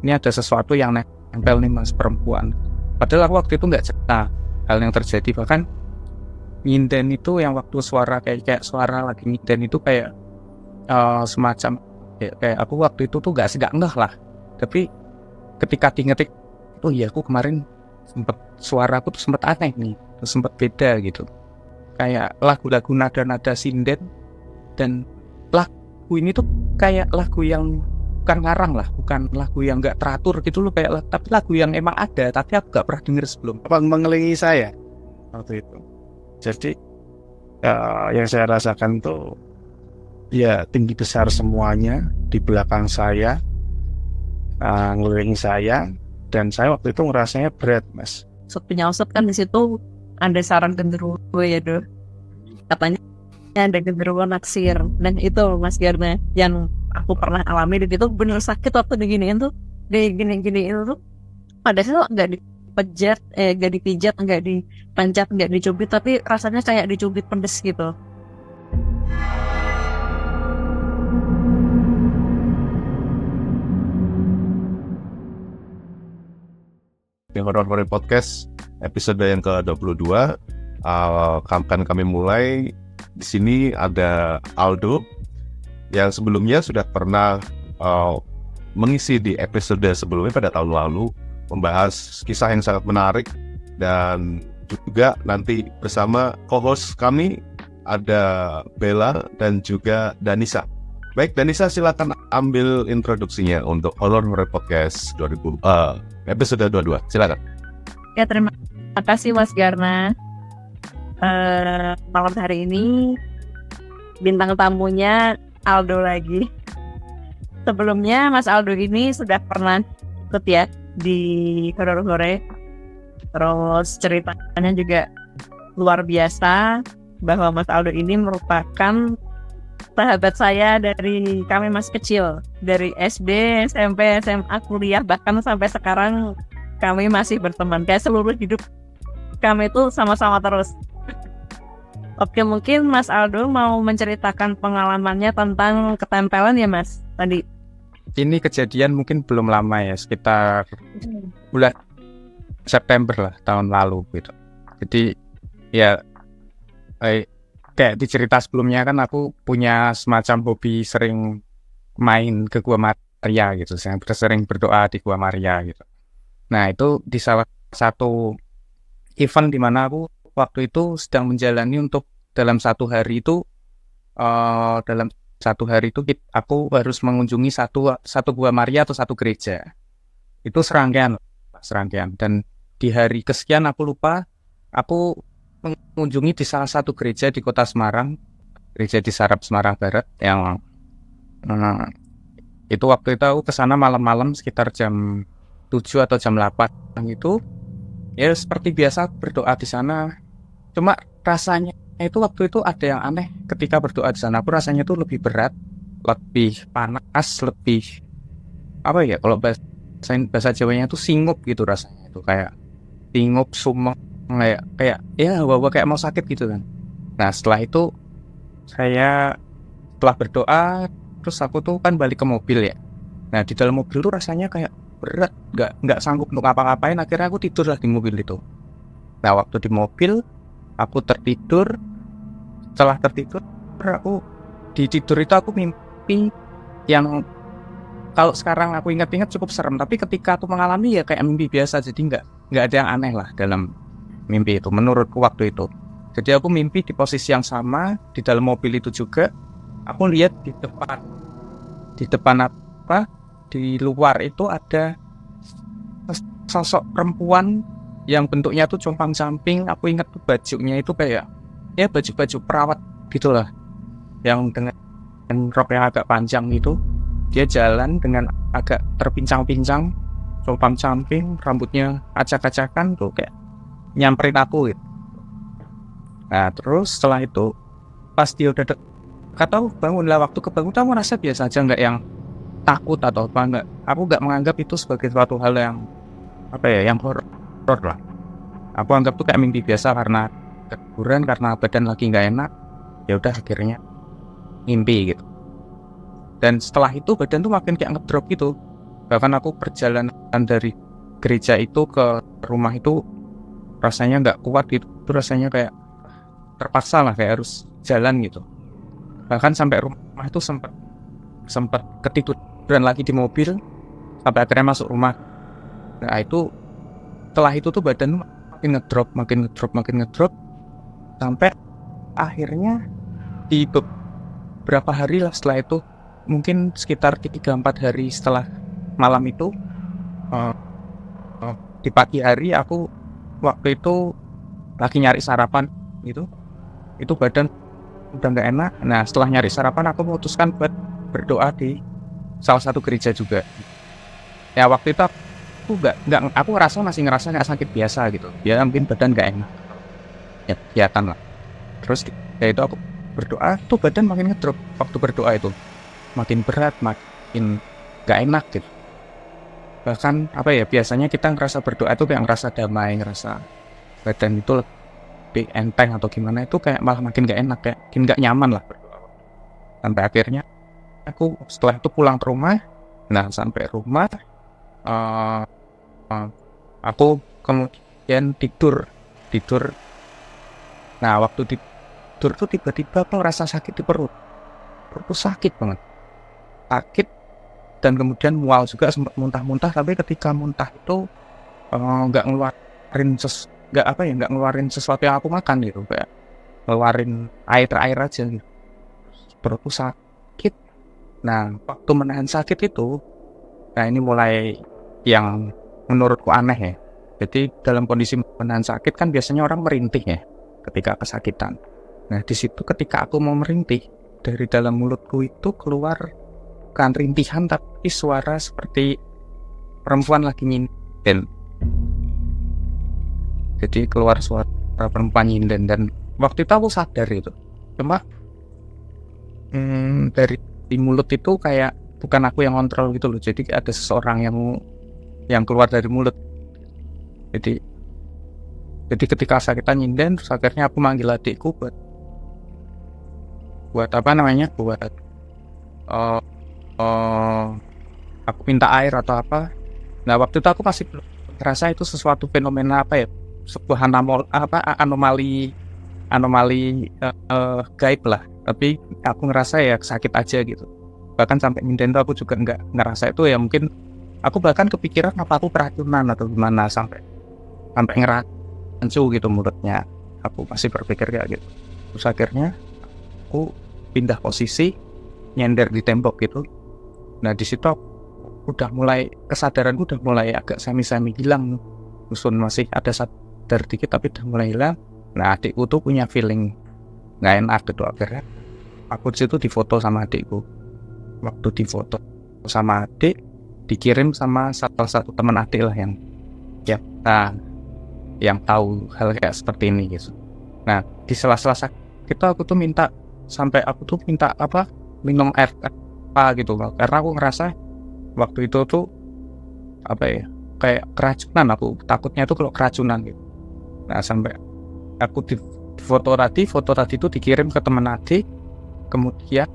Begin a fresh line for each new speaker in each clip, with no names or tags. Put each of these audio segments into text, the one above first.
ini ada sesuatu yang nempel nih mas, perempuan. Padahal aku waktu itu nggak cerita hal yang terjadi. Bahkan nyinden itu yang waktu suara kayak suara lagi nyinden itu kayak semacam kayak aku waktu itu tuh nggak ngeh lah. Tapi ketika diingetin, oh iya aku kemarin sempet suaraku tuh sempet aneh nih, sempet beda gitu. Kayak lagu-lagu nada-nada sinden, dan lagu ini tuh kayak lagu yang bukan ngarang lah, bukan lagu yang nggak teratur gitu loh, kayak tapi lagu yang emang ada tapi aku nggak pernah denger sebelum.
Apa mengelilingi saya waktu itu. Jadi yang saya rasakan tuh ya tinggi besar semuanya di belakang saya, ngelilingi saya, dan saya waktu itu ngerasanya berat mas.
Penyauset kan di situ ada sarang genderuwo ya doh, katanya ada genderuwo naksir, dan itu mas Garna yang aku pernah alami, dan itu bener sakit waktu diginiin tuh, digini-giniin tuh. Padahal nggak dipijat, nggak dipanjat, nggak dicubit, tapi rasanya kayak dicubit pedes gitu.
Di Horror Podcast episode yang ke-22 akan kami mulai. Di sini ada Aldo yang sebelumnya sudah pernah mengisi di episode sebelumnya pada tahun lalu, membahas kisah yang sangat menarik, dan juga nanti bersama co-host kami ada Bella dan juga Danisa. Baik, Danisa silakan ambil introduksinya untuk Horror Podcast episode 22. Silakan.
Ya, terima kasih Mas Garna. Malam hari ini bintang tamunya Aldo lagi. Sebelumnya Mas Aldo ini sudah pernah ikut ya di Horor. Terus ceritanya juga luar biasa, bahwa Mas Aldo ini merupakan sahabat saya dari kami masih kecil, dari SD, SMP, SMA, kuliah, bahkan sampai sekarang kami masih berteman. Kayak seluruh hidup kami itu sama-sama terus. Oke, mungkin Mas Aldo mau menceritakan pengalamannya tentang ketempelan ya Mas tadi.
Ini kejadian mungkin belum lama ya, sekitar bulan September lah tahun lalu gitu. Jadi ya kayak di cerita sebelumnya kan aku punya semacam hobi sering main ke Gua Maria gitu, saya sering berdoa di Gua Maria gitu. Nah itu di salah satu event di mana aku waktu itu sedang menjalani untuk dalam satu hari itu aku harus mengunjungi satu Gua Maria atau satu gereja. Itu serangkaian, dan di hari kesekian aku lupa, aku mengunjungi di salah satu gereja di kota Semarang, gereja di Sarap Semarang Barat, yang itu waktu itu aku kesana malam-malam sekitar jam 7 atau jam 8 itu. Ya seperti biasa berdoa di sana. Cuma rasanya itu waktu itu ada yang aneh ketika berdoa di sana. Aku rasanya itu lebih berat, lebih panas, lebih apa ya, kalau bahasa Jawanya itu singup gitu rasanya, itu kayak singup, sumek, kayak ya hawa-hawa kayak mau sakit gitu kan. Nah setelah itu saya setelah berdoa terus aku tuh kan balik ke mobil ya. Nah di dalam mobil tuh rasanya kayak berat, nggak sanggup untuk ngapa-ngapain. Akhirnya aku tidur lah di mobil itu. Nah waktu di mobil aku tertidur. Setelah tertidur aku di tidur itu aku mimpi yang kalau sekarang aku ingat-ingat cukup serem, tapi ketika aku mengalami ya kayak mimpi biasa. Jadi nggak ada yang aneh lah dalam mimpi itu menurutku waktu itu. Jadi aku mimpi di posisi yang sama di dalam mobil itu juga. Aku lihat di luar itu ada sosok perempuan yang bentuknya tuh compang-camping. Aku ingat tuh bajunya itu kayak ya baju perawat gitulah, yang dengan rok yang agak panjang itu. Dia jalan dengan agak terpincang-pincang, compang-camping, rambutnya acak-acakan tuh, kayak nyamperin aku gitu. Nah terus setelah itu pas dia udah kata bangun lah, waktu kebangun aku merasa biasa aja, nggak yang takut atau apa, nggak. Aku nggak menganggap itu sebagai suatu hal yang yang horor lah. Aku anggap tuh kayak mimpi biasa karena ketiduran, karena badan lagi nggak enak. Ya udah akhirnya mimpi gitu. Dan setelah itu badan tuh makin kayak ngedrop gitu. Bahkan aku perjalanan dari gereja itu ke rumah itu rasanya nggak kuat gitu. Itu rasanya kayak terpaksa lah, kayak harus jalan gitu. Bahkan sampai rumah itu sempat ketiduran lagi di mobil sampai akhirnya masuk rumah. Nah itu setelah itu tuh badan makin ngedrop sampai akhirnya di beberapa hari lah setelah itu, mungkin sekitar 3-4 hari setelah malam itu, eh, di pagi hari aku waktu itu lagi nyari sarapan gitu, itu badan udah nggak enak. Nah setelah nyari sarapan aku memutuskan buat berdoa di salah satu gereja juga. Ya waktu itu aku masih ngerasa nggak sakit biasa gitu, ya mungkin badan nggak enak ya, kelihatan lah. Terus ya itu aku berdoa tuh badan makin ngedrop. Waktu berdoa itu makin berat, makin nggak enak gitu. Bahkan apa ya, biasanya kita ngerasa berdoa itu kayak ngerasa damai, ngerasa badan itu lebih enteng atau gimana, itu kayak malah makin nggak enak, kayak makin nggak nyaman lah berdoa. Sampai akhirnya aku setelah itu pulang ke rumah. Nah sampai rumah aku kemudian tidur. Nah waktu tidur tuh tiba-tiba aku ngerasa sakit di perut tuh sakit banget, sakit, dan kemudian mual juga, sempat muntah-muntah. Tapi ketika muntah itu nggak ngeluarin sesuatu yang aku makan gitu, kayak ngeluarin air aja gitu. Perutku sakit. Nah waktu menahan sakit itu, nah ini mulai yang menurutku aneh ya. Jadi dalam kondisi menahan sakit kan biasanya orang merintih ya ketika kesakitan. Nah di situ ketika aku mau merintih, dari dalam mulutku itu keluar bukan rintihan tapi suara seperti perempuan lagi nyinden. Jadi keluar suara perempuan nyinden, dan waktu itu aku sadar itu. Cuma dari di mulut itu kayak bukan aku yang kontrol gitu loh. Jadi ada seseorang yang keluar dari mulut. Jadi ketika sakitan nyinden, terus akhirnya aku manggil adikku buat apa namanya, buat aku minta air atau apa. Nah waktu itu aku masih belum ngerasa itu sesuatu fenomena apa ya, sebuah anomali gaib lah. Tapi aku ngerasa ya sakit aja gitu. Bahkan sampai nyinden tuh aku juga nggak ngerasa itu ya, mungkin aku bahkan kepikiran apa aku keracunan atau gimana, sampai ngerancu gitu mulutnya. Aku masih berpikir kayak gitu. Terus akhirnya aku pindah posisi, nyender di tembok gitu. Nah di situ kesadaranku udah mulai agak semi hilang. Usun masih ada sadar dikit tapi udah mulai hilang. Nah adikku tuh punya feeling nggak enak gitu. Akhirnya aku di situ difoto sama adikku. Waktu difoto sama adik, dikirim sama salah satu teman adik lah yang tahu hal kayak seperti ini gitu. Nah di sela-sela kita aku tuh minta apa, minum air apa gitu, karena aku ngerasa waktu itu tuh apa ya, kayak keracunan. Aku takutnya tuh kalau keracunan gitu. Nah sampai aku di foto tadi itu dikirim ke teman adik. Kemudian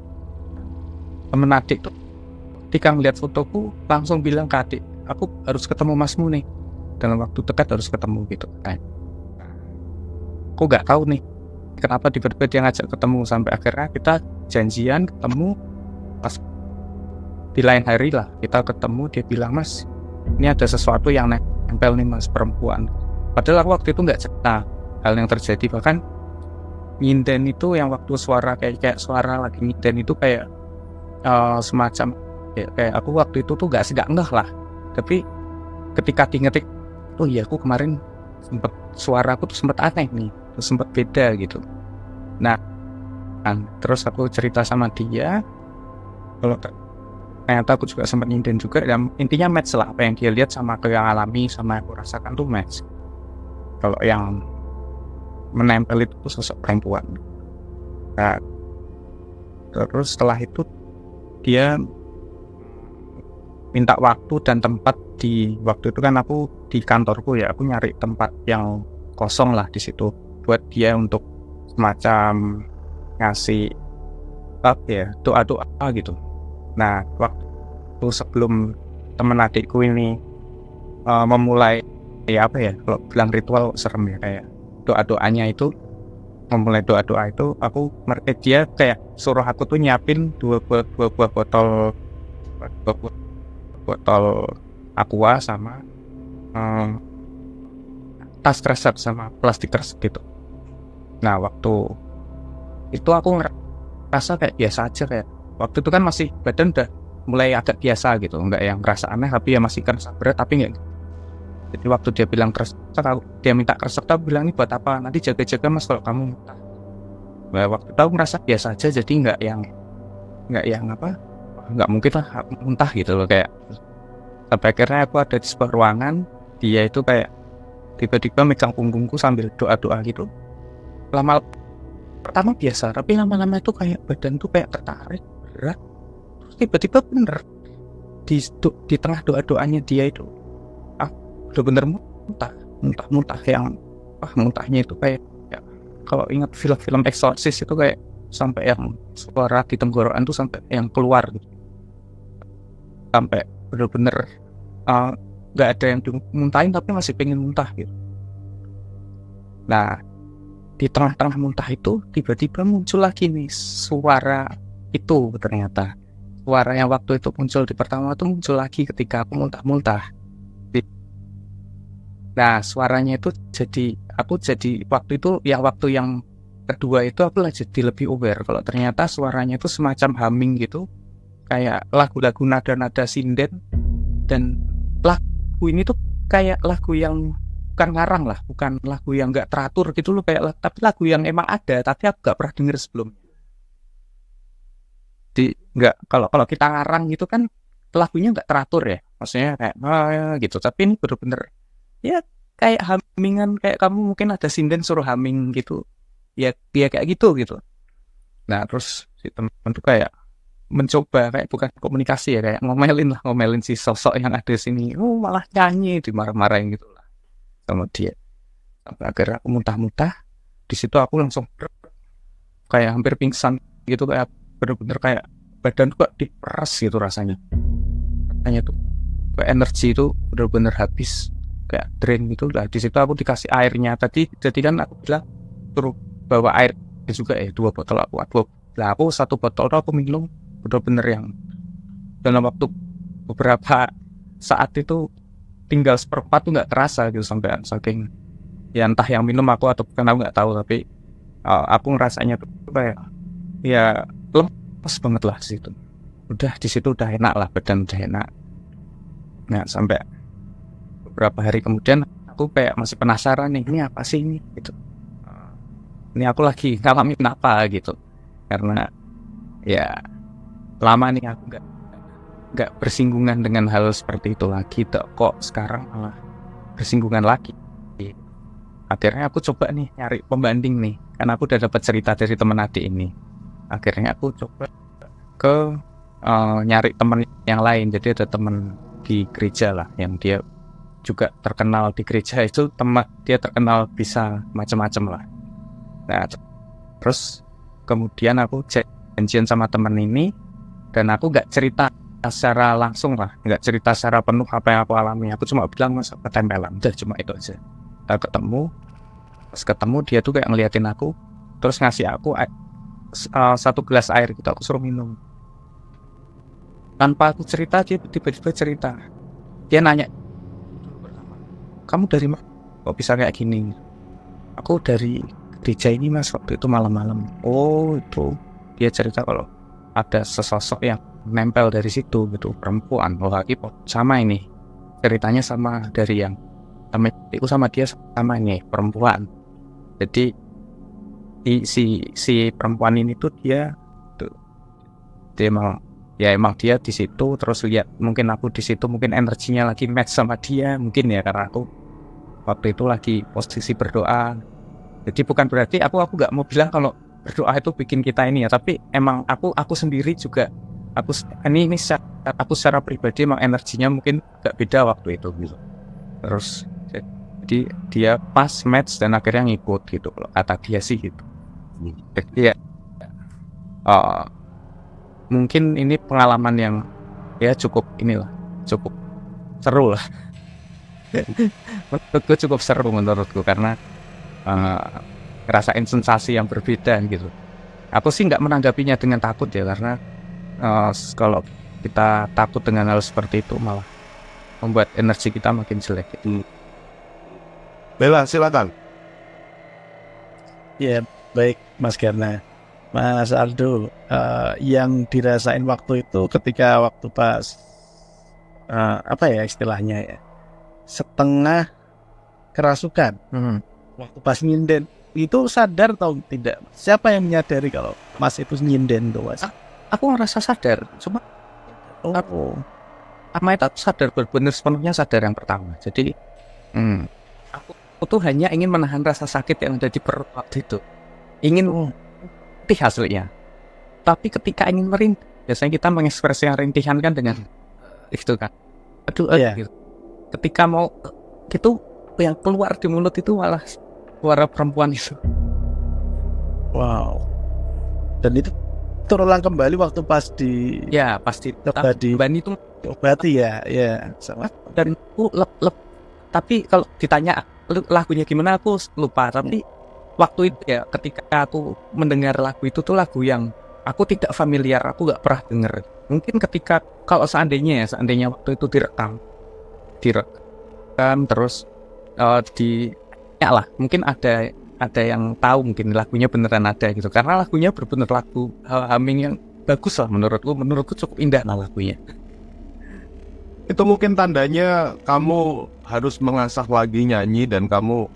teman adik tuh ketika ngeliat fotoku langsung bilang ke adik, aku harus ketemu masmu nih, dalam waktu dekat harus ketemu gitu. Nah, aku nggak tahu nih kenapa tiba-tiba dia ngajak ketemu. Sampai akhirnya kita janjian ketemu pas di lain hari lah, kita ketemu. Dia bilang, "Mas, ini ada sesuatu yang nempel nih mas, perempuan." Padahal aku waktu itu nggak cerita hal yang terjadi. Bahkan nyinden itu yang waktu suara kayak suara lagi nyinden itu kayak semacam kayak aku waktu itu tuh nggak ngeh lah. Tapi ketika diingetin, oh iya aku kemarin suaraku tuh sempet aneh nih, sempet beda gitu. Nah terus aku cerita sama dia kalau ternyata aku juga sempat nyinden juga, dan intinya match lah apa yang dia lihat sama apa yang alami sama yang aku rasakan tuh match. Kalau yang menempel itu tuh sosok perempuan. Nah terus setelah itu dia minta waktu dan tempat. Di waktu itu kan aku di kantorku ya, aku nyari tempat yang kosong lah di situ buat dia untuk semacam ngasih doa gitu. Nah waktu sebelum temen adikku ini memulai apa ya, kalau bilang ritual serem ya, kayak doa-doanya itu, memulai doa-doa itu, dia kayak suruh aku tuh nyiapin dua buah botol aqua sama tas kresek sama plastik kresek gitu. Nah waktu itu aku ngerasa kayak biasa aja, kayak waktu itu kan masih badan udah mulai agak biasa gitu, nggak yang ngerasa aneh, tapi ya masih kerasa berat tapi nggak. Jadi waktu dia bilang kresek, dia minta kresek, aku bilang ini buat apa, nanti jaga-jaga mas kalau kamu muntah. Nah, waktu itu aku ngerasa biasa aja, jadi nggak yang apa, nggak mungkin lah aku muntah gitu loh, kayak. Sampai akhirnya aku ada di sebuah ruangan, dia itu kayak tiba-tiba megang punggungku sambil doa-doa gitu. Pertama biasa, tapi lama-lama itu kayak badan tuh kayak tertarik, berat. Terus tiba-tiba bener di tengah doa-doanya dia itu, bener-bener muntah yang muntahnya itu kayak ya, kalau ingat film-film eksorsis itu kayak sampai yang suara di tenggorokan tuh sampai yang keluar gitu. Sampai bener-bener nggak ada yang dimuntahin tapi masih pengen muntah gitu. Nah di tengah-tengah muntah itu tiba-tiba muncul lagi nih suara itu. Ternyata suara yang waktu itu muncul di pertama itu muncul lagi ketika aku muntah-muntah. Nah suaranya itu aku jadi waktu itu ya, waktu yang kedua itu aku jadi lebih aware kalau ternyata suaranya itu semacam humming gitu, kayak lagu-lagu nada-nada sinden. Dan lagu ini tuh kayak lagu yang bukan ngarang lah, bukan lagu yang nggak teratur gitu loh, kayak tapi lagu yang emang ada tapi aku nggak pernah denger sebelumnya. Nggak, kalau kita ngarang gitu kan lagunya nggak teratur ya, maksudnya kayak gitu. Tapi ini bener-bener ya kayak hummingan, kayak kamu mungkin ada sinden suruh humming gitu ya kayak gitu. Nah terus si temen tuh kayak mencoba, kayak bukan komunikasi ya, kayak ngomelin si sosok yang ada di sini, malah nyanyi, dimarah-marahin gitu lah sama dia. Sampai akhirnya aku muntah-muntah. Di situ aku langsung kayak hampir pingsan gitu, kayak bener-bener kayak badan kok diperas gitu rasanya tuh, kayak energi itu bener-bener habis, kayak drain gitu lah. Di situ aku dikasih airnya tadi, jadi kan aku bilang suruh bawa air juga 2 botol aku. Lah aku 1 botol aku minum bener-bener yang dalam waktu beberapa saat itu tinggal 1/4 tuh nggak terasa gitu, sampai saking ya entah yang minum aku atau bukan aku nggak tahu, tapi aku ngerasanya tuh kayak ya lepas banget lah situ. Udah di situ udah enak lah, badan udah enak. Nah sampai beberapa hari kemudian aku kayak masih penasaran nih, ini apa sih ini gitu. Ini aku lagi ngalamin apa gitu, karena ya lama nih aku nggak bersinggungan dengan hal seperti itu lagi, kok sekarang malah bersinggungan lagi. Akhirnya aku coba nih nyari pembanding nih, karena aku udah dapat cerita dari teman adik ini. Akhirnya aku coba ke nyari teman yang lain. Jadi ada teman di gereja lah, yang dia juga terkenal di gereja itu, dia terkenal bisa macam-macam lah. Nah terus kemudian aku janjian sama teman ini, dan aku nggak cerita secara langsung lah, nggak cerita secara penuh apa yang aku alami. Aku cuma bilang mas ketempelan, udah cuma itu aja. Kita ketemu dia tuh kayak ngeliatin aku, terus ngasih aku 1 gelas air gitu, aku suruh minum. Tanpa aku cerita, dia tiba-tiba cerita. Dia nanya, kamu dari mana? Kok bisa kayak gini? Aku dari gereja ini mas, waktu itu malam-malam. Oh itu, dia cerita kalau ada sesosok yang nempel dari situ gitu, perempuan. Oh lagi sama ini ceritanya, sama dari yang temenku sama dia sama ini perempuan. Jadi si perempuan ini tuh dia emang dia di situ, terus lihat mungkin aku di situ, mungkin energinya lagi match sama dia mungkin ya, karena aku waktu itu lagi posisi berdoa. Jadi bukan berarti aku nggak mau bilang kalau berdoa itu bikin kita ini ya, tapi emang aku sendiri juga aku secara pribadi emang energinya mungkin agak beda waktu itu gitu. Terus jadi dia pas match dan akhirnya ngikut gitu, kalau kata dia sih gitu. Jadi ya mungkin ini pengalaman yang ya cukup seru lah. Menurutku cukup seru menurutku karena ngerasain sensasi yang berbeda gitu. Aku sih nggak menanggapinya dengan takut ya, karena kalau kita takut dengan hal seperti itu malah membuat energi kita makin jelek gitu.
Bella, silakan.
Ya, baik Mas Garna. Mas Aldo, yang dirasain waktu itu ketika waktu pas apa ya istilahnya ya, setengah kerasukan, waktu pas nyinden itu sadar atau tidak? Siapa yang menyadari kalau Mas itu nyinden tuh, Mas?
Aku ngerasa sadar, cuma pertama itu aku sadar benar-benar sepenuhnya sadar yang pertama. Jadi aku tuh hanya ingin menahan rasa sakit yang ada di perut waktu itu, ingin rintih hasilnya. Tapi ketika ingin merintih, biasanya kita mengekspresikan rintihan kan dengan itu kan, gitu. Ketika mau gitu, yang keluar di mulut itu malah suara perempuan itu.
Wow. Dan itu terulang kembali waktu pas di
Ya pasti.
coba di
Ban itu
obati ya, sama.
dan aku tapi kalau ditanya lagunya gimana aku lupa. Tapi waktu itu ya, ketika aku mendengar lagu itu tuh lagu yang aku tidak familiar, aku nggak pernah denger. Mungkin ketika kalau seandainya waktu itu direkam terus ya lah, mungkin ada yang tahu, mungkin lagunya beneran ada gitu, karena lagunya bener-bener lagu humming yang bagus lah menurutku cukup indah lah lagunya.
Itu mungkin tandanya kamu harus mengasah lagi nyanyi dan kamu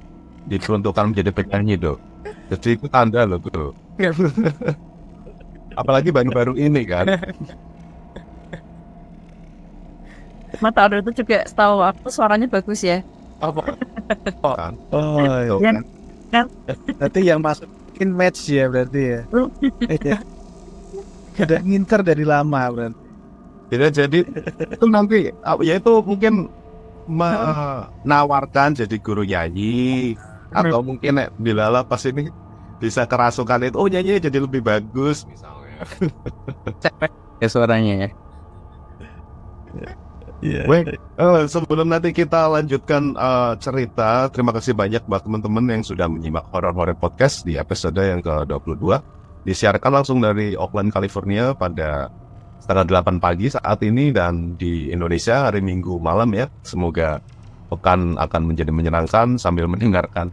diperuntukkan menjadi penyanyi dong. Jadi itu tanda loh bro. Apalagi baru-baru ini kan.
Mata Aldo itu juga setahu aku suaranya bagus ya.
Kan?
Oh,
Ya, kan?
berarti yang masukin match ya berarti ya. Udah ngincer dari lama berarti.
Jadi itu nanti ya itu mungkin menawarkan jadi guru nyanyi, atau mungkin dilala pas ini bisa kerasukan itu, oh nyanyi jadi lebih bagus misalnya.
Cepet ya suaranya ya.
Iya.
Baik, sebelum nanti kita lanjutkan cerita, terima kasih banyak buat teman-teman yang sudah menyimak Horor Podcast di episode yang ke-22. Disiarkan langsung dari Oakland, California pada setengah 8 pagi saat ini, dan di Indonesia hari Minggu malam ya. Semoga pekan akan menjadi menyenangkan sambil mendengarkan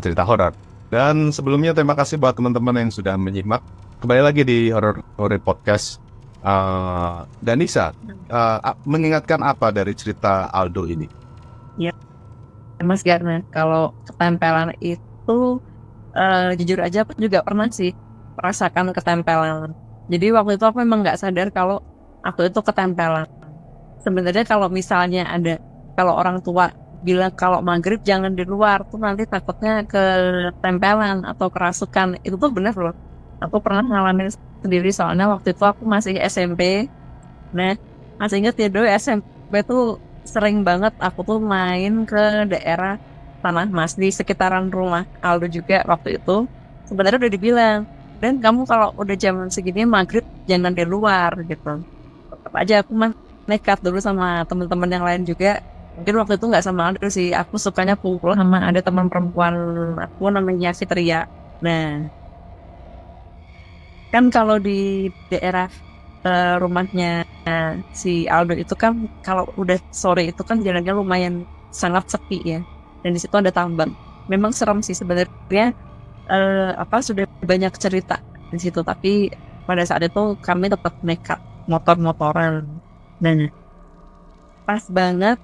cerita horor. Dan sebelumnya terima kasih buat teman-teman yang sudah menyimak. Kembali lagi di Horor Podcast. Danisa, mengingatkan apa dari cerita Aldo ini?
Mas Garna, kalau ketempelan itu jujur aja aku juga pernah sih merasakan ketempelan. Jadi waktu itu aku memang nggak sadar kalau aku itu ketempelan. Sebenarnya kalau misalnya kalau orang tua bilang kalau maghrib jangan di luar tuh nanti takutnya ketempelan atau kerasukan, itu tuh benar loh. Aku pernah ngalamin sendiri, soalnya waktu itu aku masih SMP. Nah, masih ingat ya dulu SMP tuh sering banget aku tuh main ke daerah Tanah Mas di sekitaran rumah Aldo juga waktu itu. Sebenarnya udah dibilang, dan kamu kalau udah jam segini maghrib jangan di luar gitu. Tetap aja aku nekat dulu sama teman-teman yang lain juga. Mungkin waktu itu nggak sama Aldo sih, aku sukanya kumpul sama ada teman perempuan aku namanya Fitria. Nah, kan kalau di daerah rumahnya si Aldo itu kan kalau udah sore itu kan jalannya lumayan sangat sepi ya, dan di situ ada tambang. Memang serem sih sebenarnya. Sudah banyak cerita di situ, tapi pada saat itu kami tetap nekat motor-motoran. Dan pas banget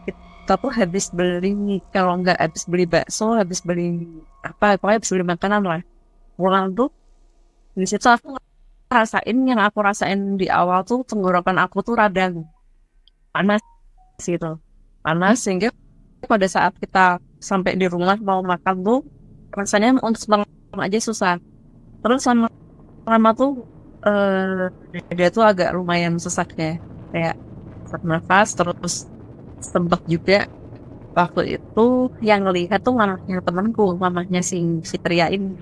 kita tuh habis beli, kalau nggak habis beli bakso, habis beli pokoknya habis beli makanan lah. Pulang tuh di situ aku yang aku rasain di awal tuh tenggorokan aku tuh radang panas gitu, panas sehingga pada saat kita sampai di rumah mau makan tuh rasanya untuk sebentar aja susah. Terus lama tuh dia tuh agak lumayan sesak ya, kayak sesak nafas, terus sembek juga. Waktu itu yang ngelihat tuh mamahnya temanku, mamahnya si Tria ini.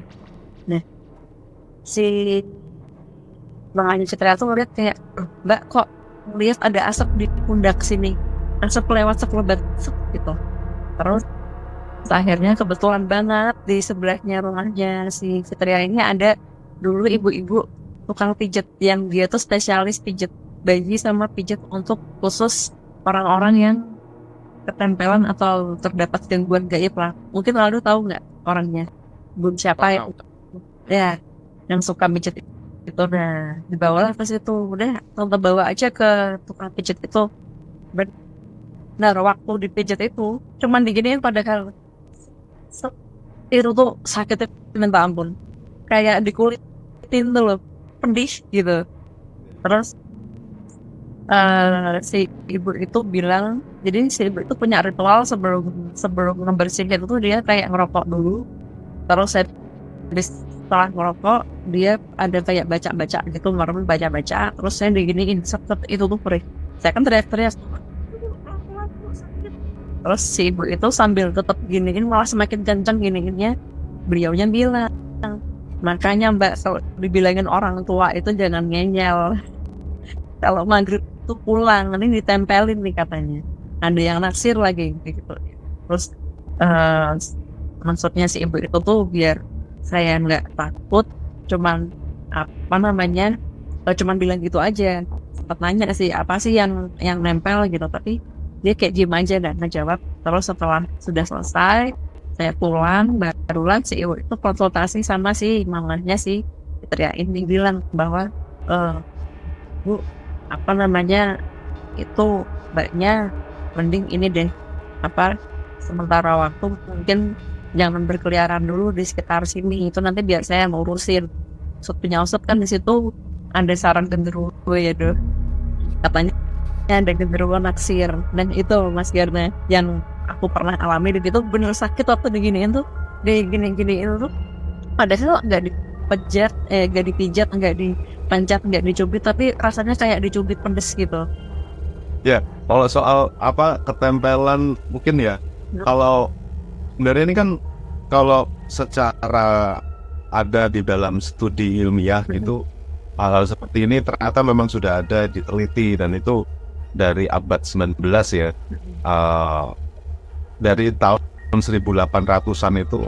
Nah, si mamahnya si Tria tuh ngeliat kayak, Mbak kok lihat ada asap di pundak sini, asap lewat sekelebat gitu. Terus akhirnya kebetulan banget di sebelahnya rumahnya si Fitria ini ada dulu ibu-ibu tukang pijet yang dia tuh spesialis pijet bayi sama pijet untuk khusus orang-orang yang ketempelan atau terdapat gangguan gaib lah. Mungkin Aldo tahu nggak orangnya? Belum siapa ya? Ya, yang suka pijet itu. Nah, dibawalah ke situ. Udah, tante bawa aja ke tukang pijet itu. Benar, waktu dipijet itu cuman diginiin padahal itu tuh sakitnya minta ampun, kayak dikulitin tuh loh, pedih gitu. Terus si ibu itu bilang, jadi si ibu itu punya ritual sebelum ngebersihin itu dia kayak ngerokok dulu. Terus setelah ngerokok dia ada kayak baca-baca gitu, merem baca-baca. Terus saya diginiin, itu tuh perih. Saya kan teriak-teriak. Terus si ibu itu sambil tetap giniin, malah semakin kencang giniinnya. Beliaunya bilang, makanya Mbak, kalau dibilangin orang tua itu jangan ngeyel. Kalau maghrib itu pulang, nanti ditempelin nih katanya. Ada yang naksir lagi gitu. Terus maksudnya si ibu itu tuh biar saya nggak takut, cuman cuman bilang gitu aja. Sempat nanya sih apa sih yang nempel gitu, tapi dia kayak diem aja dan ngejawab. Terus setelah sudah selesai, saya pulang, barulah si ibu itu konsultasi sama si mamanya si Fitria ini, bilang bahwa Bu, itu mbaknya mending ini deh, sementara waktu mungkin jangan berkeliaran dulu di sekitar sini, itu nanti biar saya ngurusin. Punya usut kan di situ ada sarang genderuwo ya doh, katanya ada genderuwo naksir. Dan itu Mas Garna yang aku pernah alami, dan itu bener sakit waktu diginiin tuh, diginiin tuh padahal nggak dipijat, nggak dipencet, nggak dicubit, tapi rasanya kayak dicubit pedes gitu.
Ya, kalau soal ketempelan mungkin ya. Kalau sebenarnya ini kan kalau secara ada di dalam studi ilmiah itu hal-hal seperti ini ternyata memang sudah ada diteliti, dan itu dari abad 19 ya. Dari tahun 1800-an itu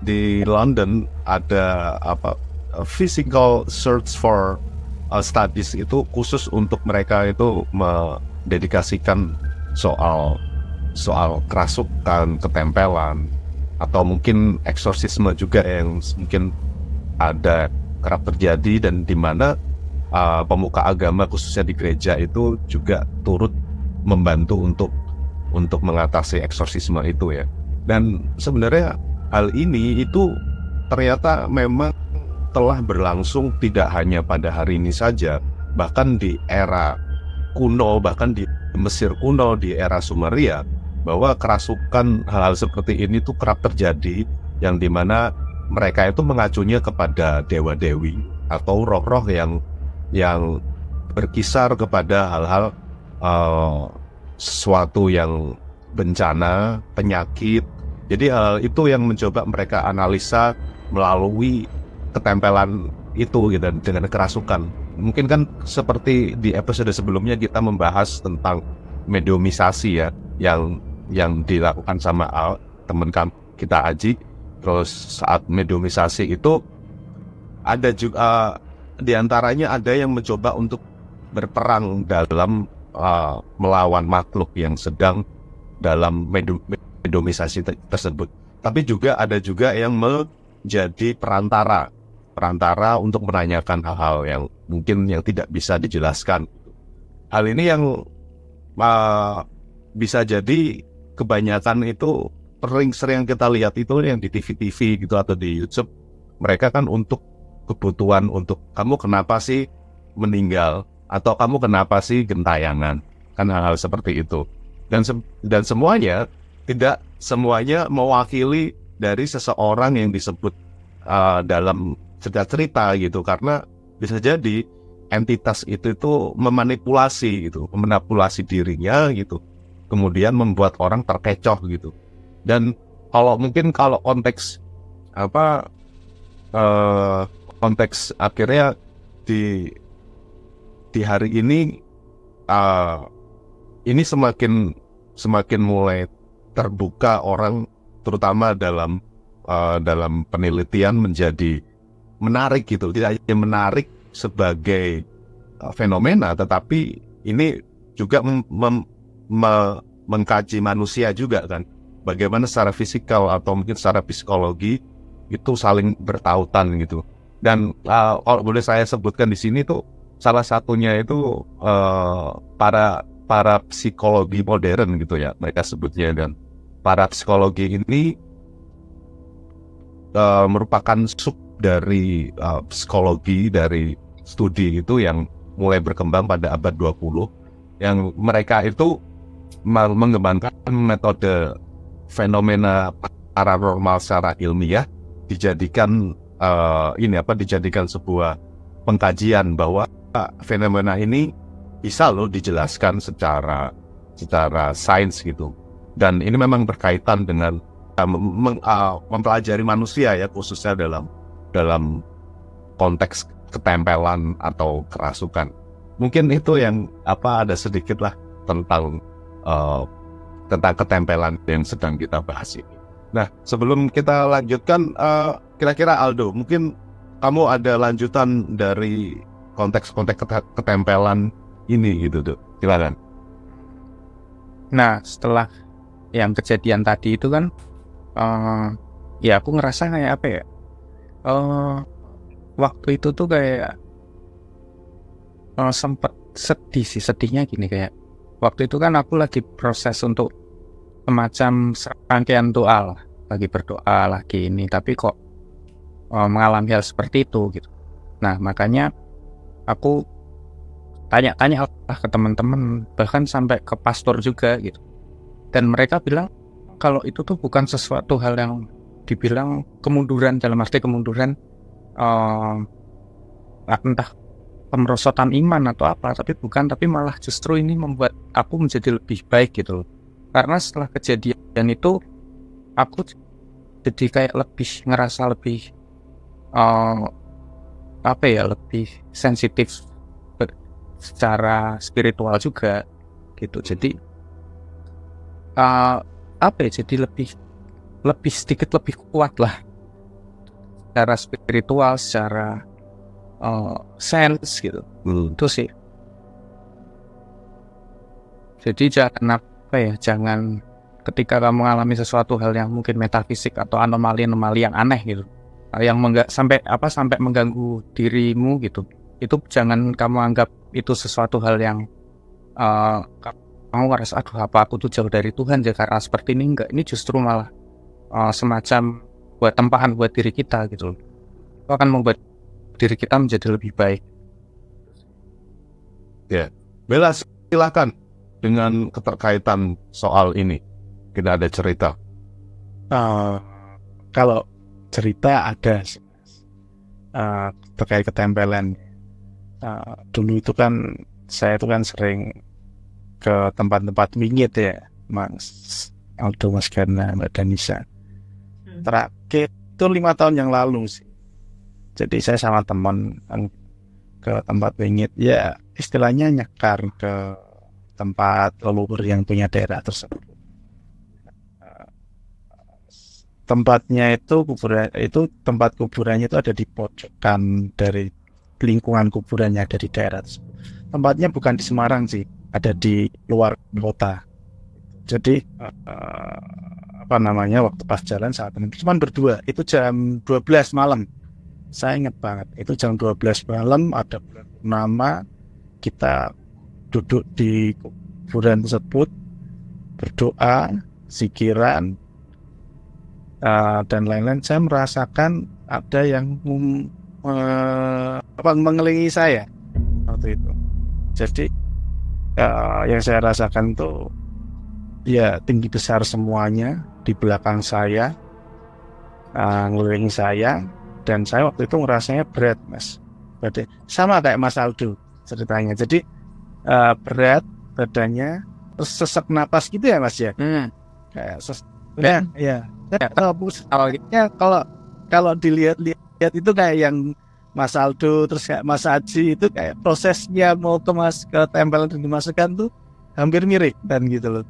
di London ada physical search for studies itu khusus untuk mereka itu mendedikasikan soal kerasukan, ketempelan, atau mungkin eksorsisme juga yang mungkin ada kerap terjadi, dan di mana pemuka agama khususnya di gereja itu juga turut membantu untuk mengatasi eksorsisme itu ya. Dan sebenarnya hal ini itu ternyata memang telah berlangsung tidak hanya pada hari ini saja, bahkan di era kuno, bahkan di Mesir kuno, di era Sumeria, bahwa kerasukan hal-hal seperti ini tuh kerap terjadi, yang dimana mereka itu mengacunya kepada dewa-dewi atau roh-roh yang berkisar kepada hal-hal sesuatu yang bencana, penyakit. Jadi hal itu yang mencoba mereka analisa melalui ketempelan itu gitu, dengan kerasukan. Mungkin kan seperti di episode sebelumnya kita membahas tentang mediumisasi ya, yang dilakukan sama teman kita Aji. Terus saat mediumisasi itu ada juga diantaranya ada yang mencoba untuk berperang dalam melawan makhluk yang sedang dalam mediumisasi tersebut. Tapi juga ada juga yang menjadi perantara untuk menanyakan hal-hal yang mungkin yang tidak bisa dijelaskan. Hal ini yang bisa jadi kebanyakan itu sering kita lihat itu yang di TV gitu atau di YouTube. Mereka kan untuk kebutuhan, untuk kamu kenapa sih meninggal, atau kamu kenapa sih gentayangan, kan hal-hal seperti itu. Dan semuanya tidak semuanya mewakili dari seseorang yang disebut dalam cerita gitu, karena bisa jadi entitas itu memanipulasi dirinya gitu, kemudian membuat orang terkecoh gitu. Dan kalau konteks konteks akhirnya di hari ini ini semakin mulai terbuka orang, terutama dalam penelitian menjadi menarik gitu. Tidak hanya menarik sebagai fenomena, tetapi ini juga mengkaji manusia juga kan. Bagaimana secara fisikal atau mungkin secara psikologi itu saling bertautan gitu. Dan kalau boleh saya sebutkan di sini tuh salah satunya itu para psikologi modern gitu ya mereka sebutnya. Dan para psikologi ini merupakan sub dari psikologi dari studi itu yang mulai berkembang pada abad 20, yang mereka itu mengembangkan metode fenomena paranormal secara ilmiah, dijadikan sebuah pengkajian bahwa fenomena ini bisa loh dijelaskan secara sains gitu. Dan ini memang berkaitan dengan mempelajari manusia ya, khususnya dalam konteks ketempelan atau kerasukan. Mungkin itu yang ada sedikit lah tentang ketempelan yang sedang kita bahas ini. Nah, sebelum kita lanjutkan, kira-kira Aldo, mungkin kamu ada lanjutan dari konteks-konteks ketempelan ini gitu tuh. Silakan.
Nah, setelah yang kejadian tadi itu kan, ya aku ngerasa kayak apa ya? Waktu itu tuh kayak sempet sedih sih. Sedihnya gini, kayak waktu itu kan aku lagi proses untuk semacam serangkaian doa lah, lagi berdoa lagi ini, tapi kok mengalami hal seperti itu gitu. Nah, makanya aku tanya-tanya lah ke teman-teman, bahkan sampai ke pastor juga gitu. Dan mereka bilang kalau itu tuh bukan sesuatu hal yang dibilang kemunduran, dalam arti kemunduran entah pemerosotan iman atau apa, tapi bukan, tapi malah justru ini membuat aku menjadi lebih baik gitu loh. Karena setelah kejadian itu aku jadi kayak lebih ngerasa lebih lebih sensitif secara spiritual juga gitu. Jadi jadi lebih sedikit lebih kuat lah secara spiritual, secara sense gitu. Itu sih. Jadi jangan ketika kamu mengalami sesuatu hal yang mungkin metafisik atau anomali-anomali yang aneh gitu, yang sampai mengganggu dirimu gitu, itu jangan kamu anggap itu sesuatu hal yang kamu ngerasa aduh apa aku tuh jauh dari Tuhan ya karena seperti ini. Enggak, ini justru malah semacam buat tempahan buat diri kita gitu loh. Itu akan membuat diri kita menjadi lebih baik.
Ya, Bella, silakan dengan keterkaitan soal ini. Kita ada cerita.
Kalau cerita ada sih, terkait ketempelan. Dulu itu kan saya itu kan sering ke tempat-tempat wingit ya, Mas Aldo, Mas Gana, Mbak Danisa. Terakhir itu 5 tahun yang lalu sih. Jadi saya sama teman ke tempat wingit, ya istilahnya nyekar ke tempat leluhur yang punya daerah tersebut. Tempatnya itu tempat kuburannya itu ada di pojokan dari lingkungan kuburannya, ada di daerah tersebut. Tempatnya bukan di Semarang sih, ada di luar kota. Jadi waktu pas jalan saat teman cuma berdua, itu jam 12 malam. Saya ingat banget, itu jam 12 malam, ada bulan purnama, kita duduk di kuburan tersebut, berdoa, zikiran, dan lain-lain. Saya merasakan ada yang mengelilingi saya waktu itu. Jadi yang saya rasakan tuh ya tinggi besar semuanya di belakang saya, ngelilingi saya, dan saya waktu itu ngerasanya berat, Mas. Berarti sama kayak Mas Aldo ceritanya. Jadi berat badannya, terus sesak napas gitu ya, Mas ya. Kayak kalau dilihat itu kayak yang Mas Aldo, terus kayak Mas Aji itu kayak prosesnya mau ke tempelan dan dimasukkan tuh hampir mirip kan gitu loh.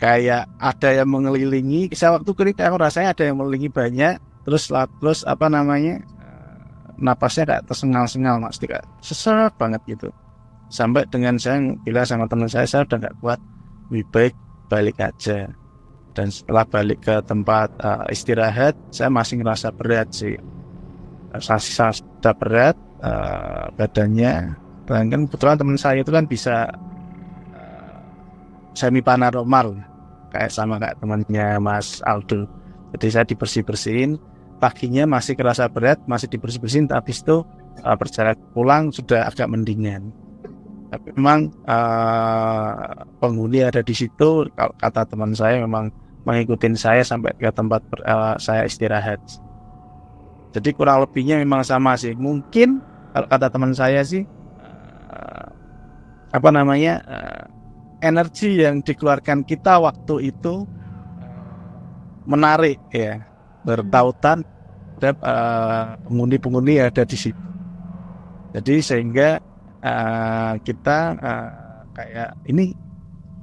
Kayak ada yang mengelilingi, saya waktu kulit aku rasanya ada yang mengelilingi banyak, terus apa namanya, napasnya kayak tersengal-sengal Mas, kayak sesek banget gitu. Sampai dengan saya bilang sama teman saya udah nggak kuat, lebih baik balik aja. Dan setelah balik ke tempat istirahat, saya masih ngerasa berat sih. Saya sudah berat badannya. Dan kan kebetulan teman saya itu kan bisa semi paranormal, kayak sama kayak temannya Mas Aldo. Jadi saya dibersih-bersihin, paginya masih kerasa berat, masih dibersih-bersihin, tapi itu perjalanan pulang sudah agak mendingan. Tapi memang penghuni ada di situ, kalau kata teman saya memang mengikuti saya sampai ke tempat saya istirahat. Jadi kurang lebihnya memang sama sih. Mungkin kalau kata teman saya sih energi yang dikeluarkan kita waktu itu menarik ya, bertautan terhadap penghuni-penghuni yang ada di situ. Jadi sehingga kita kayak ini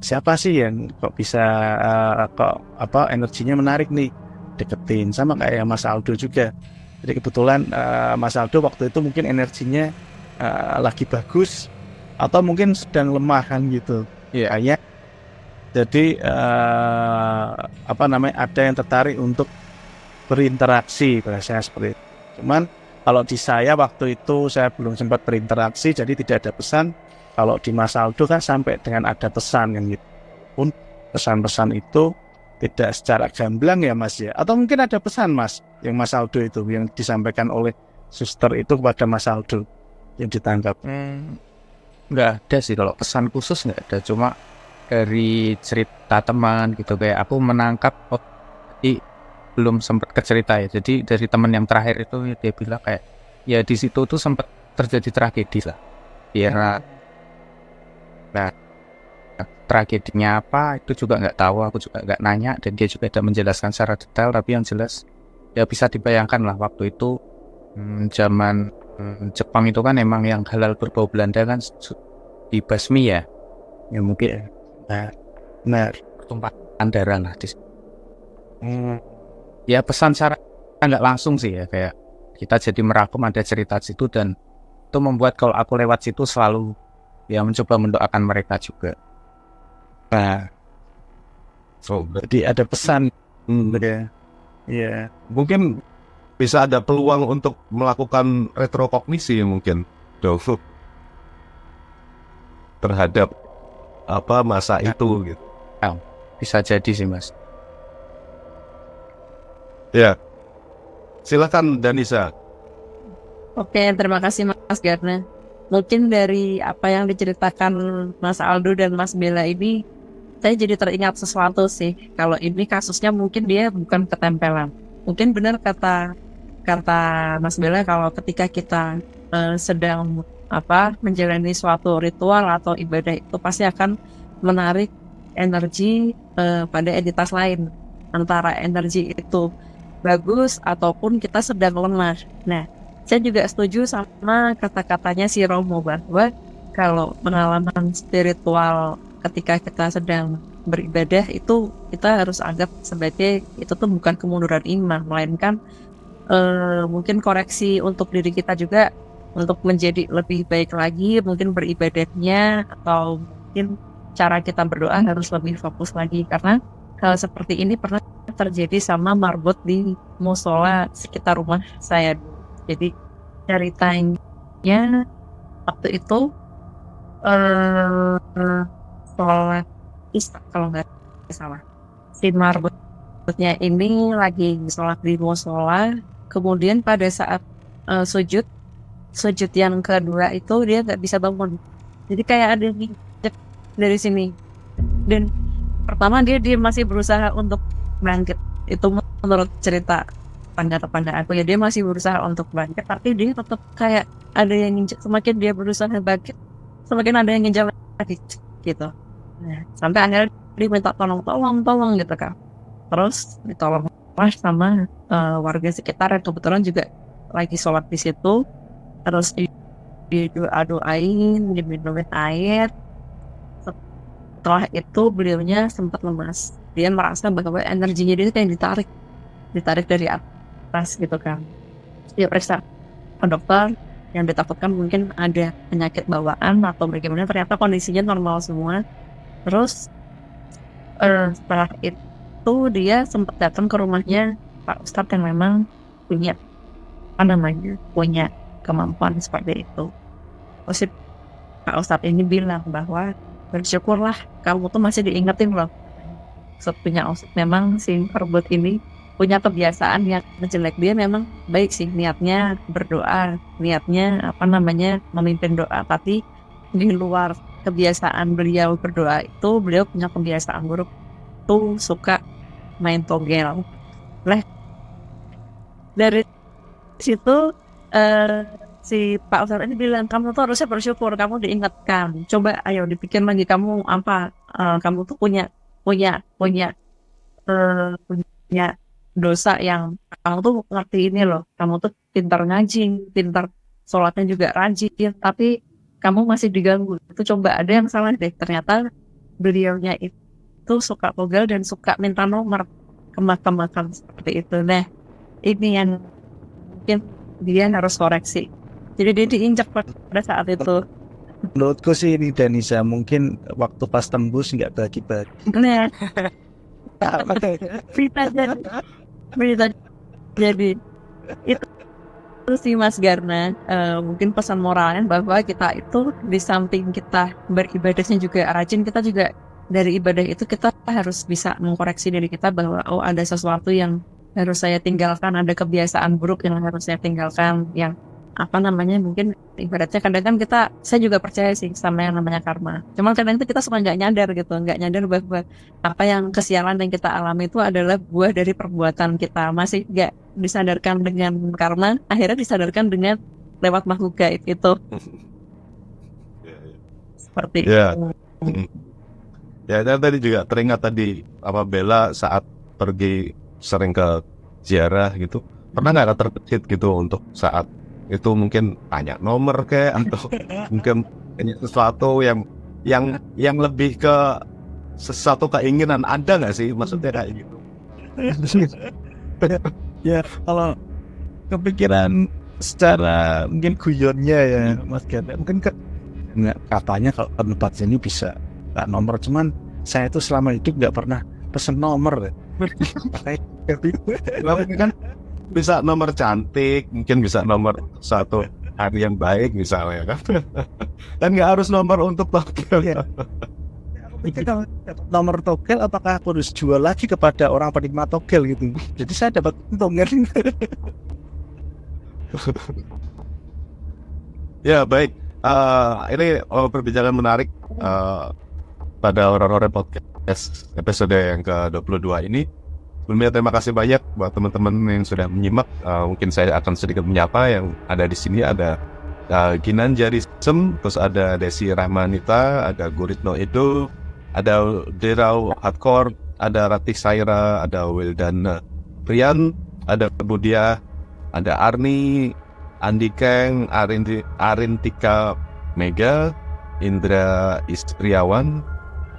siapa sih yang kok bisa energinya menarik nih, deketin. Sama kayak Mas Aldo juga. Jadi kebetulan Mas Aldo waktu itu mungkin energinya lagi bagus atau mungkin sedang lemah kan gitu. Kayaknya jadi ada yang tertarik untuk berinteraksi, bahasanya seperti itu. Cuman kalau di saya waktu itu saya belum sempat berinteraksi, jadi tidak ada pesan. Kalau di Mas Aldo kan sampai dengan ada pesan yang gitu. Pun pesan-pesan itu tidak secara gamblang ya Mas ya. Atau mungkin ada pesan Mas, yang Mas Aldo itu yang disampaikan oleh suster itu kepada Mas Aldo yang ditangkap.
Nggak ada sih kalau pesan khusus, nggak ada. Cuma dari cerita teman gitu, kayak aku menangkap belum sempat ke cerita ya. Jadi dari teman yang terakhir itu dia bilang kayak ya di situ tuh sempat terjadi tragedi lah. Nah, tragedinya apa itu juga nggak tahu, aku juga nggak nanya, dan dia juga tidak menjelaskan secara detail. Tapi yang jelas ya bisa dibayangkan lah waktu itu zaman Jepang itu kan emang yang halal berbau Belanda kan dibasmi ya mungkin tumpahan darah lah di ya pesan secara nggak langsung sih ya, kayak kita jadi merangkum ada cerita situ, dan itu membuat kalau aku lewat situ selalu ya mencoba mendoakan mereka juga.
Nah, jadi ada pesan ya.
Mungkin bisa ada peluang untuk melakukan retrokognisi mungkin terhadap masa itu gitu.
Bisa jadi sih Mas.
Ya, silakan Danisa.
Oke, terima kasih Mas Garna. Mungkin dari apa yang diceritakan Mas Aldo dan Mas Bella ini, saya jadi teringat sesuatu sih. Kalau ini kasusnya mungkin dia bukan ketempelan. Mungkin benar kata Mas Bella, kalau ketika kita sedang menjalani suatu ritual atau ibadah, itu pasti akan menarik energi pada entitas lain. Antara energi itu bagus ataupun kita sedang lemah. Nah, saya juga setuju sama kata-katanya si Romo bahwa kalau pengalaman spiritual ketika kita sedang beribadah itu kita harus anggap sebagai itu tuh bukan kemunduran iman, melainkan mungkin koreksi untuk diri kita juga untuk menjadi lebih baik lagi, mungkin beribadahnya atau mungkin cara kita berdoa harus lebih fokus lagi, karena hal seperti ini pernah terjadi sama marbot di musola sekitar rumah saya. Jadi ceritanya waktu itu sholat Isya kalau nggak salah, si marbotnya ini lagi sholat di musola, kemudian pada saat sujud yang kedua itu dia nggak bisa bangun, jadi kayak ada yang nginjek dari sini, dan pertama dia masih berusaha untuk bangkit. Itu menurut cerita tetangga aku ya, dia masih berusaha untuk bangkit, tapi dia tetap kayak ada yang nginjek. Semakin dia berusaha bangkit, semakin ada yang nginjek lagi gitu. Nah, sampai akhirnya dia minta tolong gitu kan. Terus ditolong sama warga sekitar yang kebetulan juga lagi sholat di situ. terus didoain, diminumin air. Setelah itu beliaunya sempat lemas. Dia merasa bahwa energinya dia itu kayak ditarik dari atas gitu kan. Dia periksa ke dokter, yang ditakutkan mungkin ada penyakit bawaan atau bagaimana, ternyata kondisinya normal semua. Terus setelah itu dia sempat datang ke rumahnya Pak Ustadz yang memang punya punya kemampuan seperti itu. Terus Pak Ustadz ini bilang bahwa bersyukurlah kamu tuh masih diingetin loh. Punya memang si Herbert ini punya kebiasaan yang jelek. Dia memang baik sih niatnya berdoa, niatnya memimpin doa, tapi di luar kebiasaan beliau berdoa itu beliau punya kebiasaan buruk tuh suka main togel. Dari situ si Pak Ustadz ini bilang, kamu tuh harusnya bersyukur, kamu diingatkan. Coba ayo dipikir lagi kamu apa, kamu tuh punya dosa yang kamu tuh ngerti ini loh. Kamu tuh pintar ngaji, pintar sholatnya juga rajin, tapi kamu masih diganggu. Itu coba ada yang salah deh. Ternyata beliaunya itu suka togel dan suka minta nomor ke makam-makam seperti itu. Nah, ini yang mungkin dia harus koreksi. Jadi dia diinjak pada saat itu.
Menurutku sih ini Danisa mungkin waktu pas tembus nggak bagi-bagi.
Nah, berita jadi itu sih Mas Garna. Mungkin pesan moralnya bahwa kita itu di samping kita beribadahnya juga rajin, kita juga dari ibadah itu kita harus bisa mengkoreksi diri kita bahwa ada sesuatu yang harus saya tinggalkan, ada kebiasaan buruk yang harus saya tinggalkan, yang mungkin ibaratnya kadang kan saya juga percaya sih sama yang namanya karma. Cuman kadang itu kita suka nggak nyadar bahwa apa yang kesialan yang kita alami itu adalah buah dari perbuatan kita. Masih nggak disadarkan dengan karma, akhirnya disadarkan dengan lewat makhluk gaib itu. Seperti
Ya.
itu.
Ya, dan tadi juga teringat tadi Bella saat pergi sering ke ziarah gitu. Pernah nggak terbesit gitu untuk saat itu mungkin tanya nomor kayak atau mungkin sesuatu yang lebih ke sesuatu keinginan, ada nggak sih maksudnya kayak gitu?
Ya kalau kepikiran secara mungkin guyonnya ya Mas Ganda, mungkin nggak, katanya kalau ke tempat sini bisa nggak nomor, cuman saya itu selama hidup nggak pernah pesen nomor deh.
Mungkin kan bisa nomor cantik, mungkin bisa nomor satu hari yang baik misalnya kan. Dan nggak harus nomor untuk togel ya.
Kalau nomor togel apakah aku harus jual lagi kepada orang penikmat togel gitu? Jadi saya dapat togel.
Ya baik, ini perbincangan menarik pada Horor Podcast episode yang ke-22 ini. Sebelumnya terima kasih banyak buat teman-teman yang sudah menyimak. Mungkin saya akan sedikit menyapa yang ada di sini. Ada Ginanjari Sem, terus ada Desi Rahmanita, ada Guritno Edo, ada Derau Hardcore, ada Ratih Saira, ada Wildana Prian, ada Budia, ada Arni, Andi Keng, Arintika Mega, Indra Istriawan,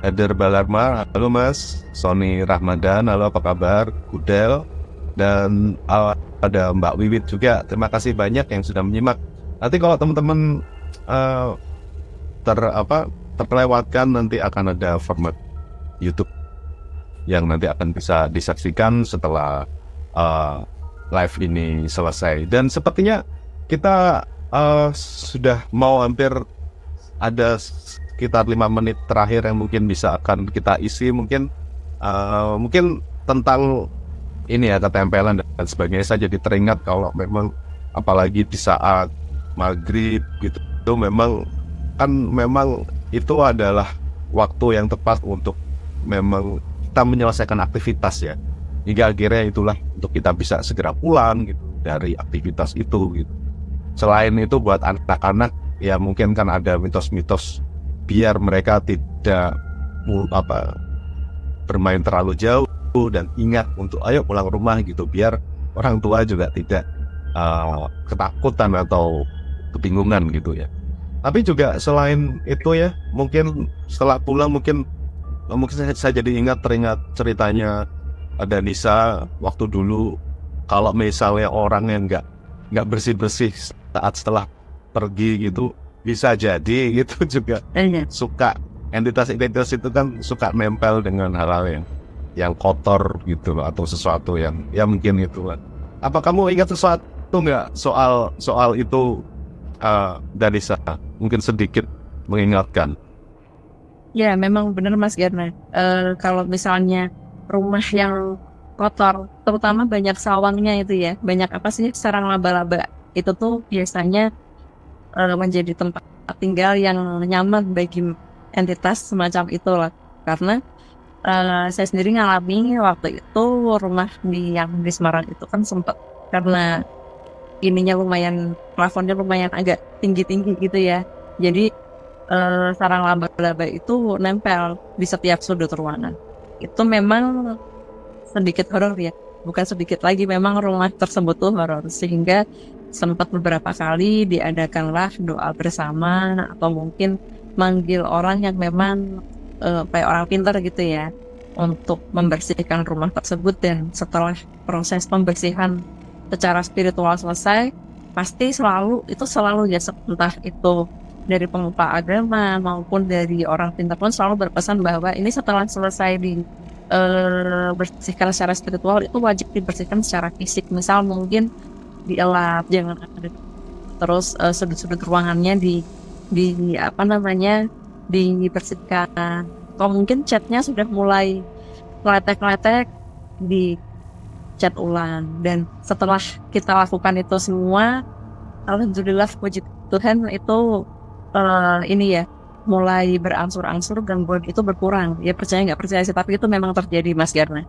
Eder Balarma, halo Mas. Sony Rahmadan, halo apa kabar? Kudel. Dan ada Mbak Wiwit juga. Terima kasih banyak yang sudah menyimak. Nanti kalau teman-teman terlewatkan, nanti akan ada format YouTube yang nanti akan bisa disaksikan setelah live ini selesai. Dan sepertinya kita sudah mau hampir ada sekitar 5 menit terakhir yang mungkin bisa akan kita isi, mungkin tentang ini ya, ketempelan dan sebagainya. Saya jadi teringat kalau memang apalagi di saat maghrib gitu, itu memang itu adalah waktu yang tepat untuk memang kita menyelesaikan aktivitas ya, hingga akhirnya itulah untuk kita bisa segera pulang gitu dari aktivitas itu gitu. Selain itu buat anak-anak ya, mungkin kan ada mitos-mitos biar mereka tidak bermain terlalu jauh dan ingat untuk ayo pulang rumah gitu, biar orang tua juga tidak ketakutan atau kebingungan gitu ya. Tapi juga selain itu ya, mungkin setelah pulang mungkin saya jadi teringat ceritanya ada Nisa waktu dulu, kalau misalnya orang yang nggak bersih saat setelah pergi gitu, bisa jadi gitu juga suka entitas itu kan suka nempel dengan hal-hal yang kotor gitu loh, atau sesuatu yang ya mungkin itu kan. Apa kamu ingat sesuatu nggak soal itu, Danisa? Mungkin sedikit mengingatkan.
Ya, memang benar Mas Garna. Kalau misalnya rumah yang kotor, terutama banyak sawangnya itu ya, banyak apa sih, sarang laba-laba, itu tuh biasanya menjadi tempat tinggal yang nyaman bagi entitas semacam itulah. Karena saya sendiri ngalami waktu itu rumah yang di Semarang itu kan sempat, karena ininya lumayan, plafonnya lumayan agak tinggi-tinggi gitu ya. Jadi sarang laba-laba itu nempel di setiap sudut ruangan. Itu memang sedikit horor ya, bukan sedikit lagi, memang rumah tersebut tuh horor, sehingga sempat beberapa kali diadakanlah doa bersama, atau mungkin manggil orang yang memang kayak orang pintar gitu ya, untuk membersihkan rumah tersebut. Dan setelah proses pembersihan secara spiritual selesai, pasti selalu ya, entah itu dari pemuka agama maupun dari orang pintar pun selalu berpesan bahwa ini setelah selesai bersihkan secara spiritual, itu wajib dibersihkan secara fisik. Misal mungkin dielap, jangan ada, terus sudut-sudut ruangannya dibersihkan, atau mungkin catnya sudah mulai kletek-kletek, di cat ulang. Dan setelah kita lakukan itu semua, alhamdulillah puji Tuhan, itu ini ya, mulai berangsur-angsur gangguan itu berkurang. Ya percaya nggak percaya sih, tapi itu memang terjadi Mas Garna.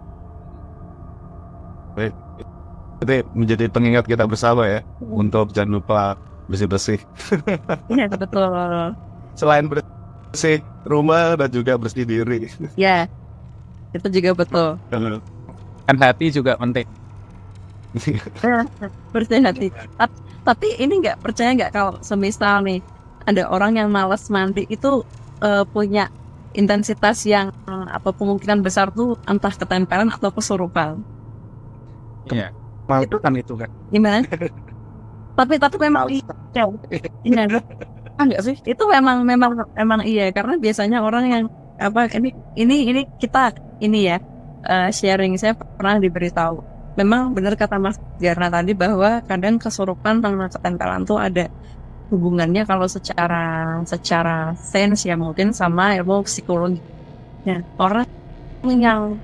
Baik, itu menjadi pengingat kita bersama ya, untuk jangan lupa bersih-bersih.
Iya, betul.
Selain bersih rumah dan juga bersih diri.
Ya, itu juga betul.
Kan hati juga penting.
Bersih hati. Tapi ini nggak percaya nggak, kalau semisal nih ada orang yang malas mandi itu punya intensitas yang apa, kemungkinan besar tuh entah ketempelan atau kesurupan.
Iya.
Itu kan
Gimana? tapi memang iya. Enggak sih? Itu memang iya, karena biasanya orang yang apa, ini kita ini ya, sharing, saya pernah diberitahu. Memang benar kata Mas Garna tadi, bahwa kadang kesurupan sama ketempelan tuh ada hubungannya, kalau secara sains ya, mungkin sama ilmu psikologi. Ya, orang yang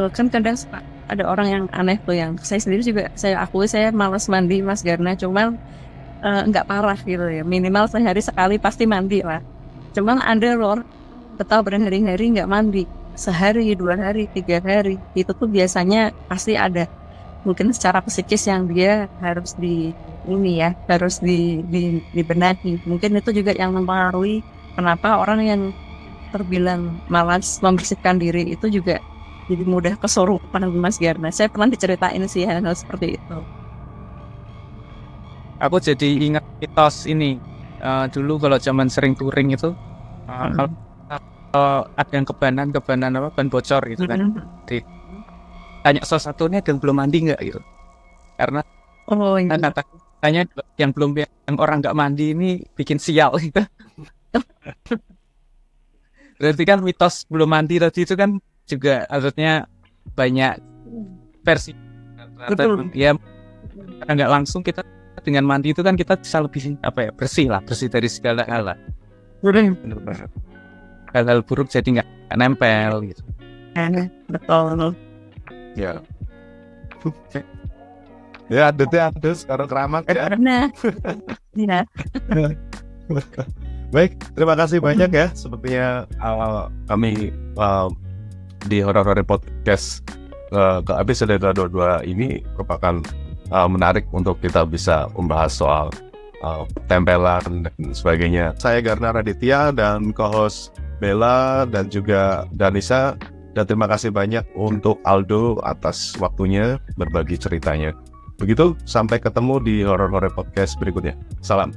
kan kadang ada orang yang aneh tuh, yang saya sendiri juga, saya akui saya malas mandi Mas Garna, cuman nggak parah gitu ya, minimal sehari sekali pasti mandi lah. Cuman ada loh betah berhari-hari nggak mandi, sehari, 2 hari, 3 hari, itu tuh biasanya pasti ada mungkin secara psikis yang dia harus dibenahi. Mungkin itu juga yang mempengaruhi kenapa orang yang terbilang malas membersihkan diri itu juga jadi mudah kesurupan Mas Garna. Saya pernah diceritain sih hal seperti itu.
Aku jadi ingat mitos ini. Dulu kalau zaman sering touring itu, kalau ada yang kebanan apa, ban bocor gitu kan, tanya salah satunya, ada yang belum mandi nggak gitu, karena katanya yang orang nggak mandi ini bikin sial gitu. Berarti kan mitos belum mandi tadi itu kan juga artinya banyak versi. Ya nggak langsung kita dengan mandi itu kan kita bisa lebih bersih dari segala hal lah. Hal-hal buruk jadi nggak nempel gitu.
Betul.
Ya. Ya, ada sekarang keramat ya.
Nah, ya.
Baik, terima kasih banyak ya. Sepertinya kami di Horor Podcast ke episode 22 ini merupakan menarik untuk kita bisa membahas soal tempelan dan sebagainya. Saya Garna Raditya dan co-host Bella dan juga Danisa. Dan terima kasih banyak untuk Aldo atas waktunya berbagi ceritanya. Begitu, sampai ketemu di Horor Podcast berikutnya. Salam.